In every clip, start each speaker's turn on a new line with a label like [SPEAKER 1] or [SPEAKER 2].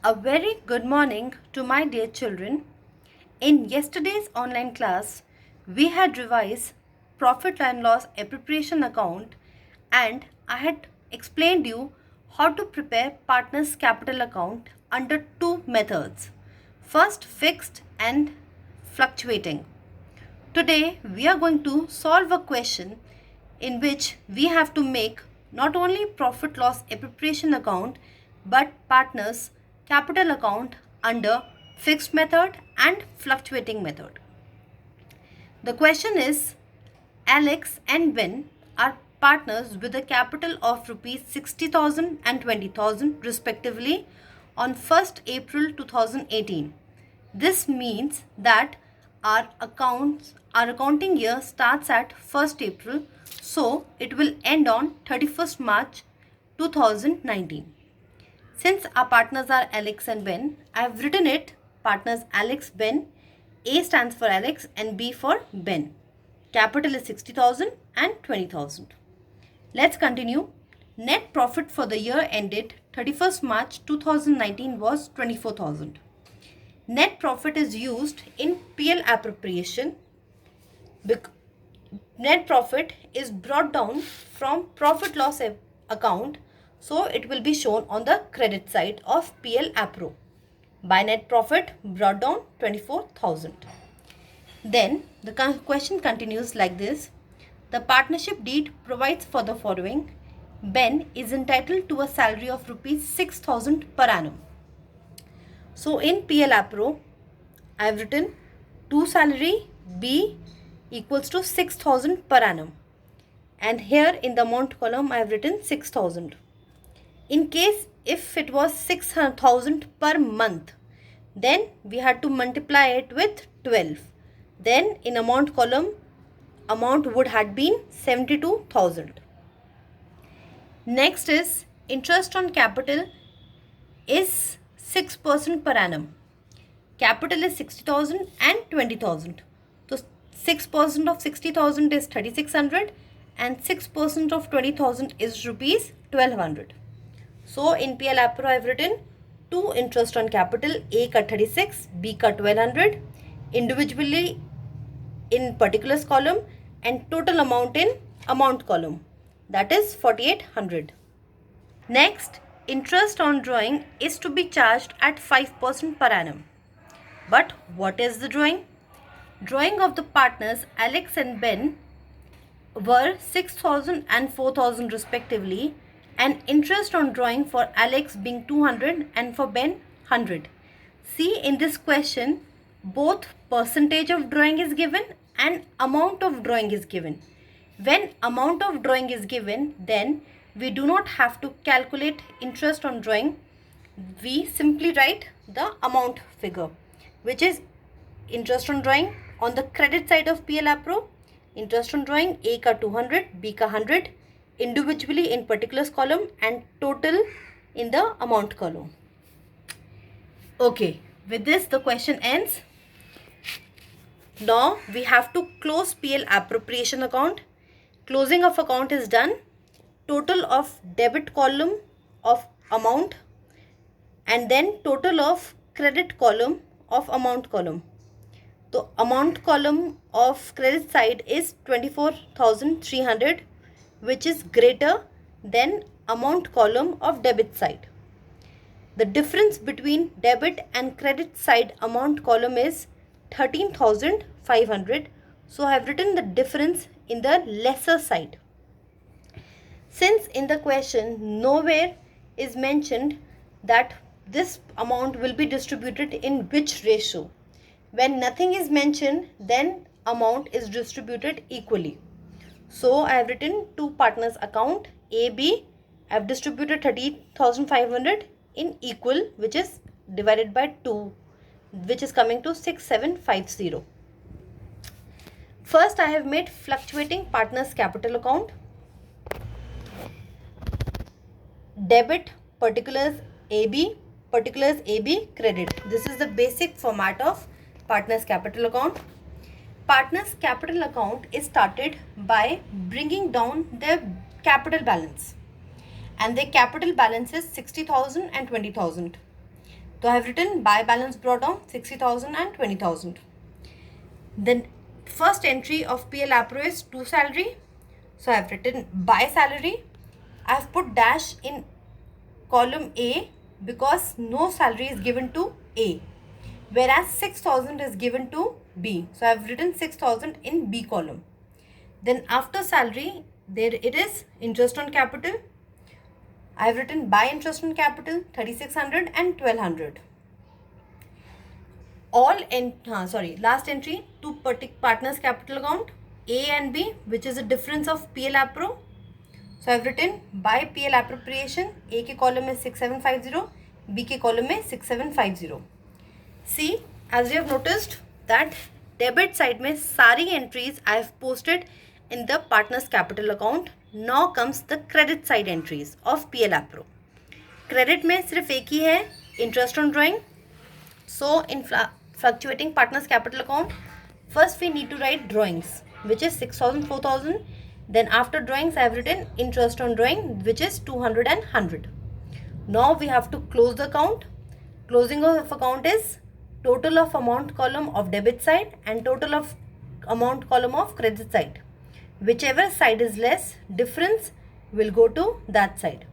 [SPEAKER 1] A very good morning to my dear children. In yesterday's online class, we had revised profit and loss appropriation account and I had explained you how to prepare partner's capital account under two methods. First, fixed and fluctuating. Today, we are going to solve a question in which we have to make not only profit loss appropriation account but partners capital account under fixed method and fluctuating method. The question is, Alex and Ben are partners with a capital of rupees 60,000 and 20,000 respectively on 1st April 2018. This means that our accounting year starts at 1st April, so it will end on 31st March 2019. Since our partners are Alex and Ben, I have written it partners Alex Ben. A stands for Alex and B for Ben. Capital is 60,000 and 20,000. Let's continue. Net profit for the year ended 31st March 2019 was 24,000. Net profit is used in PL appropriation. Net profit is brought down from profit loss account, so it will be shown on the credit side of PL appro. By net profit brought down 24,000. Then the question continues like this. The partnership deed provides for the following. Ben is entitled to a salary of rupees 6,000 per annum. So in PL appro, I have written 2 salary B equals to 6,000 per annum. And here in the amount column, I have written 6,000. In case if it was 6,000 per month, then we had to multiply it with 12. Then in amount column, amount would have been 72,000. Next is interest on capital is 6% per annum. Capital is 60,000 and 20,000. So 6% of 60,000 is 3,600 and 6% of 20,000 is rupees 1,200. So in PL appro I have written 2 interest on capital, A ka 36, B ka 1,200 individually in particulars column and total amount in amount column, that is 4,800. Next, interest on drawing is to be charged at 5% per annum. But what is the drawing? Drawing of the partners Alex and Ben were 6,000 and 4,000 respectively, and interest on drawing for Alex being 200 and for Ben 100. See, in this question, both percentage of drawing is given and amount of drawing is given. When amount of drawing is given, then we do not have to calculate interest on drawing. We simply write the amount figure, which is interest on drawing on the credit side of PL appro. Interest on drawing A ka 200, B ka 100 individually in particulars column and total in the amount column. Okay, with this the question ends. Now we have to close PL appropriation account. Closing of account is done. Total of debit column of amount and then total of credit column of amount column. The amount column of credit side is 24,300, which is greater than amount column of debit side. The difference between debit and credit side amount column is 13,500. So I have written the difference in the lesser side. Since in the question nowhere is mentioned that this amount will be distributed in which ratio. When nothing is mentioned, then amount is distributed equally. So I have written two partners account AB. I have distributed 30,500 in equal, which is divided by 2, which is coming to 6,750. First, I have made fluctuating partners capital account. Debit particulars AB credit. This is the basic format of partners capital account. Partners capital account is started by bringing down their capital balance, and their capital balance is 60,000 and 20,000. So I have written by balance brought down 60,000 and 20,000. Then first entry of PL Apro is to salary. So I have written by salary. I have put dash in column A because no salary is given to A, whereas 6,000 is given to B. So I have written 6,000 in B column. Then after salary, there it is interest on capital. I have written by interest on capital 3,600 and 1,200. Last entry to partners capital account A and B, which is a difference of PL Appro. So I have written by PL appropriation, A के column में 6750, B के column में 6750. See, as you have noticed that debit side में सारी entries I have posted in the partners capital account. Now comes the credit side entries of PL Appro. Credit में सिर्फ एक ही है interest on drawing. So in fluctuating partners capital account, first we need to write drawings, which is 6,000, 4,000. Then after drawings I have written interest on drawing, which is 200 and 100. Now we have to close the account. Closing of account is total of amount column of debit side and total of amount column of credit side. Whichever side is less, difference will go to that side.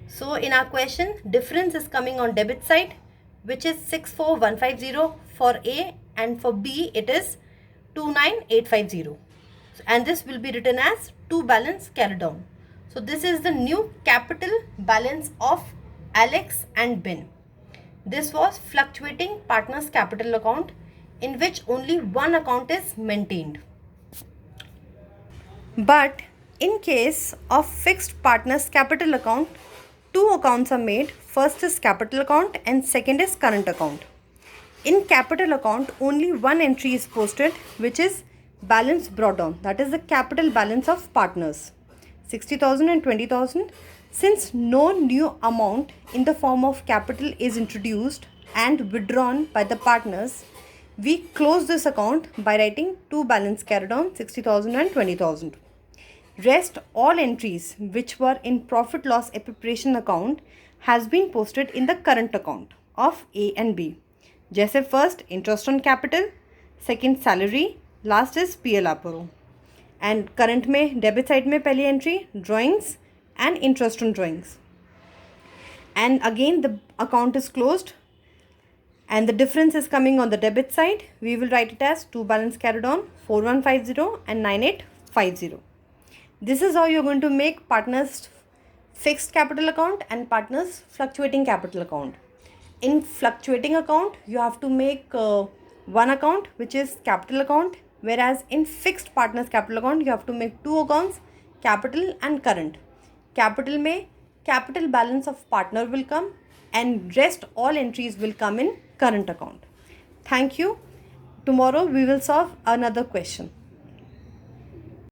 [SPEAKER 1] So in our question, difference is coming on debit side, which is 64,150 for A, and for B it is 29,850. And this will be written as to balance carried down. So this is the new capital balance of Alex and Ben. This was fluctuating partners capital account in which only one account is maintained. But in case of fixed partners capital account, two accounts are made. First is capital account and second is current account. In capital account, only one entry is posted, which is balance brought down. That is the capital balance of partners, 60,000 and 20,000. Since no new amount in the form of capital is introduced and withdrawn by the partners, we close this account by writing to balance carried on 60,000 and 20,000. Rest all entries which were in profit loss appropriation account has been posted in the current account of A and B. जैसे first interest on capital, second salary, last is PL Appro. And current में debit side में पहली entry drawings and interest on drawings. And again the account is closed and the difference is coming on the debit side. We will write it as to balance carried on 4150 and 9850. This is how you are going to make partners fixed capital account and partners fluctuating capital account. In fluctuating account, you have to make one account which is capital account, whereas in fixed partners capital account, you have to make two accounts, capital and current. Capital में capital balance of partner will come and rest all entries will come in current account. Thank you. Tomorrow we will solve another question.